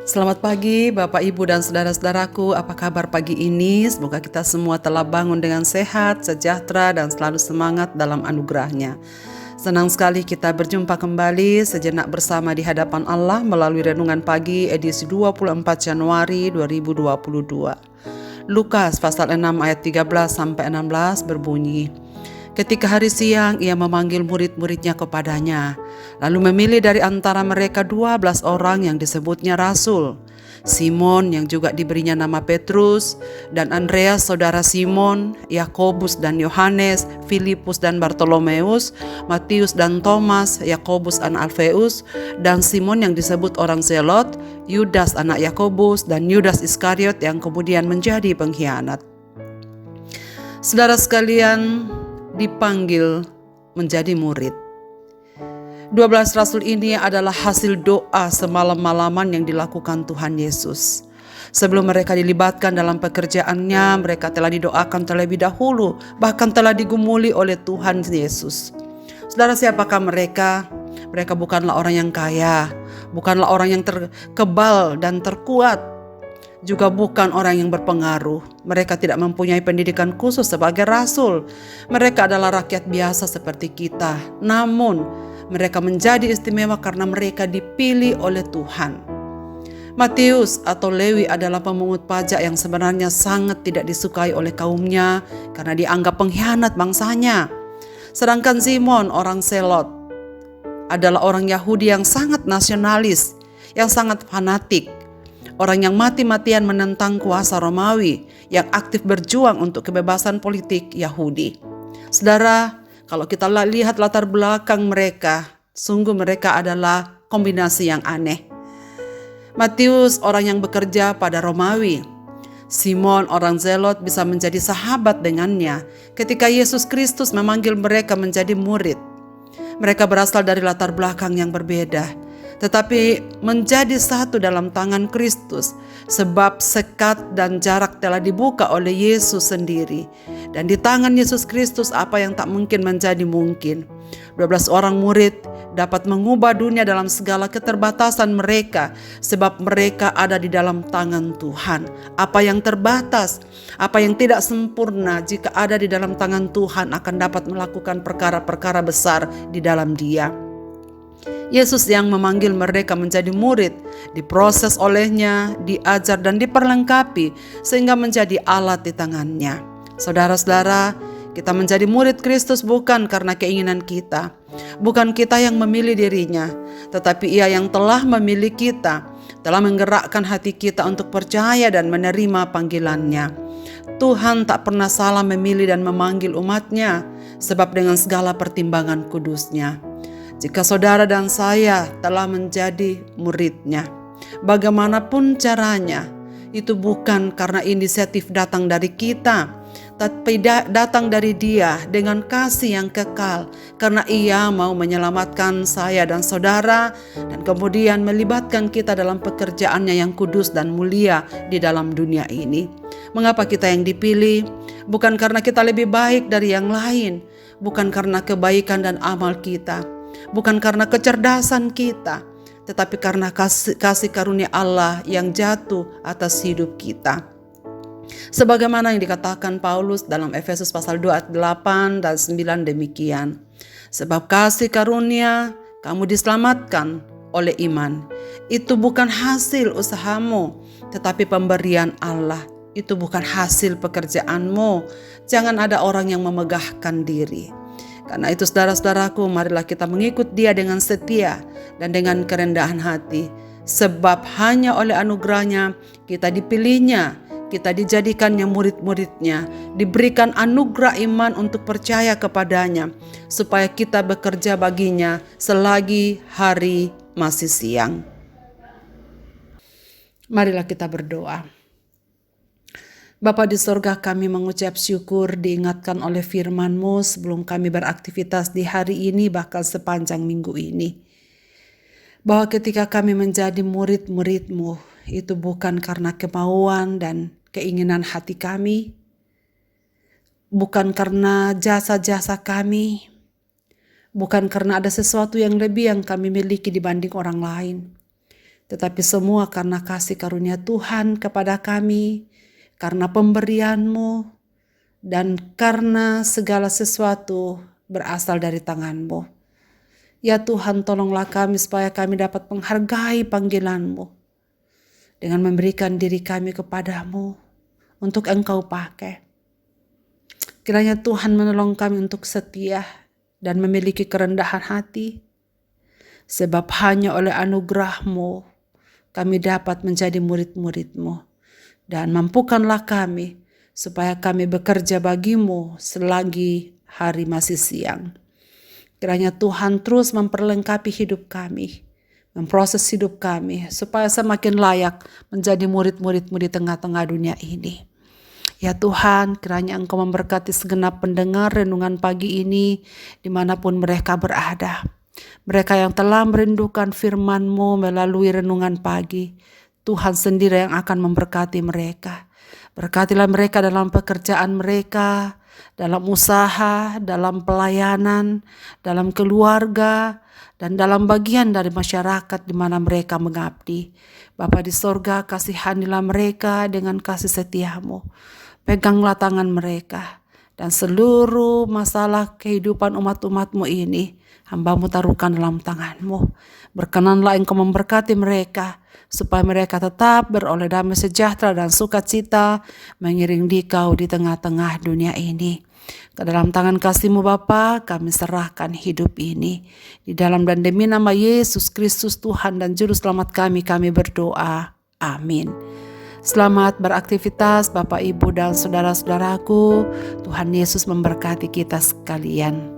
Selamat pagi Bapak Ibu dan saudara-saudaraku, apa kabar pagi ini? Semoga kita semua telah bangun dengan sehat, sejahtera dan selalu semangat dalam anugerah-Nya. Senang sekali kita berjumpa kembali sejenak bersama di hadapan Allah melalui renungan pagi edisi 24 Januari 2022. Lukas pasal 6 ayat 13 sampai 16 berbunyi, ketika hari siang ia memanggil murid-muridnya kepadanya, lalu memilih dari antara mereka 12 orang yang disebutnya rasul, Simon yang juga diberinya nama Petrus, dan Andreas saudara Simon, Yakobus dan Yohanes, Filipus dan Bartolomeus, Matius dan Thomas, Yakobus anak Alfeus, dan Simon yang disebut orang Zelot, Yudas anak Yakobus, dan Yudas Iskariot yang kemudian menjadi pengkhianat. Saudara sekalian, dipanggil menjadi murid. 12 rasul ini adalah hasil doa semalam-malaman yang dilakukan Tuhan Yesus. Sebelum mereka dilibatkan dalam pekerjaannya, mereka telah didoakan terlebih dahulu, bahkan telah digumuli oleh Tuhan Yesus. Saudara, siapakah mereka? Mereka bukanlah orang yang kaya, bukanlah orang yang terkebal dan terkuat, juga bukan orang yang berpengaruh. Mereka tidak mempunyai pendidikan khusus sebagai rasul. Mereka adalah rakyat biasa seperti kita. Namun, mereka menjadi istimewa karena mereka dipilih oleh Tuhan. Matius atau Lewi adalah pemungut pajak yang sebenarnya sangat tidak disukai oleh kaumnya karena dianggap pengkhianat bangsanya. Sedangkan Simon, orang Zelot, adalah orang Yahudi yang sangat nasionalis, yang sangat fanatik. Orang yang mati-matian menentang kuasa Romawi, yang aktif berjuang untuk kebebasan politik Yahudi. Saudara, kalau kita lihat latar belakang mereka, sungguh mereka adalah kombinasi yang aneh. Matius, orang yang bekerja pada Romawi. Simon, orang Zelot, bisa menjadi sahabat dengannya ketika Yesus Kristus memanggil mereka menjadi murid. Mereka berasal dari latar belakang yang berbeda, tetapi menjadi satu dalam tangan Kristus, sebab sekat dan jarak telah dibuka oleh Yesus sendiri. Dan di tangan Yesus Kristus apa yang tak mungkin menjadi mungkin. 12 orang murid dapat mengubah dunia dalam segala keterbatasan mereka, sebab mereka ada di dalam tangan Tuhan. Apa yang terbatas, apa yang tidak sempurna, jika ada di dalam tangan Tuhan akan dapat melakukan perkara-perkara besar di dalam Dia. Yesus yang memanggil mereka menjadi murid, diproses olehnya, diajar dan diperlengkapi sehingga menjadi alat di tangannya. Saudara-saudara, kita menjadi murid Kristus bukan karena keinginan kita, bukan kita yang memilih dirinya, tetapi Ia yang telah memilih kita, telah menggerakkan hati kita untuk percaya dan menerima panggilannya. Tuhan tak pernah salah memilih dan memanggil umatnya, sebab dengan segala pertimbangan kudusnya. Jika saudara dan saya telah menjadi muridnya, bagaimanapun caranya, itu bukan karena inisiatif datang dari kita, tapi datang dari Dia dengan kasih yang kekal, karena Ia mau menyelamatkan saya dan saudara, dan kemudian melibatkan kita dalam pekerjaannya yang kudus dan mulia di dalam dunia ini. Mengapa kita yang dipilih? Bukan karena kita lebih baik dari yang lain, bukan karena kebaikan dan amal kita, bukan karena kecerdasan kita, tetapi karena kasih karunia Allah yang jatuh atas hidup kita. Sebagaimana yang dikatakan Paulus dalam Efesus pasal 2 ayat 8 dan 9 demikian. Sebab kasih karunia kamu diselamatkan oleh iman. Itu bukan hasil usahamu, tetapi pemberian Allah. Itu bukan hasil pekerjaanmu. Jangan ada orang yang memegahkan diri. Karena itu saudara-saudaraku, marilah kita mengikut Dia dengan setia dan dengan kerendahan hati. Sebab hanya oleh anugerahnya kita dipilihnya, kita dijadikannya murid-muridnya, diberikan anugerah iman untuk percaya kepadanya, supaya kita bekerja baginya selagi hari masih siang. Marilah kita berdoa. Bapa di sorga, kami mengucap syukur diingatkan oleh firman-Mu sebelum kami beraktivitas di hari ini, bahkan sepanjang minggu ini. Bahwa ketika kami menjadi murid-murid-Mu, itu bukan karena kemauan dan keinginan hati kami, bukan karena jasa-jasa kami, bukan karena ada sesuatu yang lebih yang kami miliki dibanding orang lain. tetapi semua karena kasih karunia Tuhan kepada kami, karena pemberian-Mu, dan karena segala sesuatu berasal dari tangan-Mu. Ya Tuhan, tolonglah kami supaya kami dapat menghargai panggilan-Mu dengan memberikan diri kami kepadamu untuk Engkau pakai. Kiranya Tuhan menolong kami untuk setia dan memiliki kerendahan hati, sebab hanya oleh anugerah-Mu kami dapat menjadi murid-murid-Mu. Dan mampukanlah kami supaya kami bekerja bagi-Mu selagi hari masih siang. Kiranya Tuhan terus memperlengkapi hidup kami, memproses hidup kami, supaya semakin layak menjadi murid-murid-Mu di tengah-tengah dunia ini. Ya Tuhan, kiranya Engkau memberkati segenap pendengar renungan pagi ini dimanapun mereka berada. Mereka yang telah merindukan firman-Mu melalui renungan pagi, Tuhan sendiri yang akan memberkati mereka. Berkatilah mereka dalam pekerjaan mereka, dalam usaha, dalam pelayanan, dalam keluarga, dan dalam bagian dari masyarakat di mana mereka mengabdi. Bapa di sorga, kasihanilah mereka dengan kasih setia-Mu. Peganglah tangan mereka, dan seluruh masalah kehidupan umat-umat-Mu ini, hamba-Mu taruhkan dalam tangan-Mu. Berkenanlah Engkau memberkati mereka, supaya mereka tetap beroleh damai sejahtera dan sukacita mengiring Dikau di tengah-tengah dunia ini. Ke dalam tangan kasih-Mu Bapa, kami serahkan hidup ini. Di dalam dan demi nama Yesus Kristus Tuhan dan Juru Selamat kami berdoa. Amin. Selamat beraktivitas Bapak, Ibu, dan saudara-saudaraku. Tuhan Yesus memberkati kita sekalian.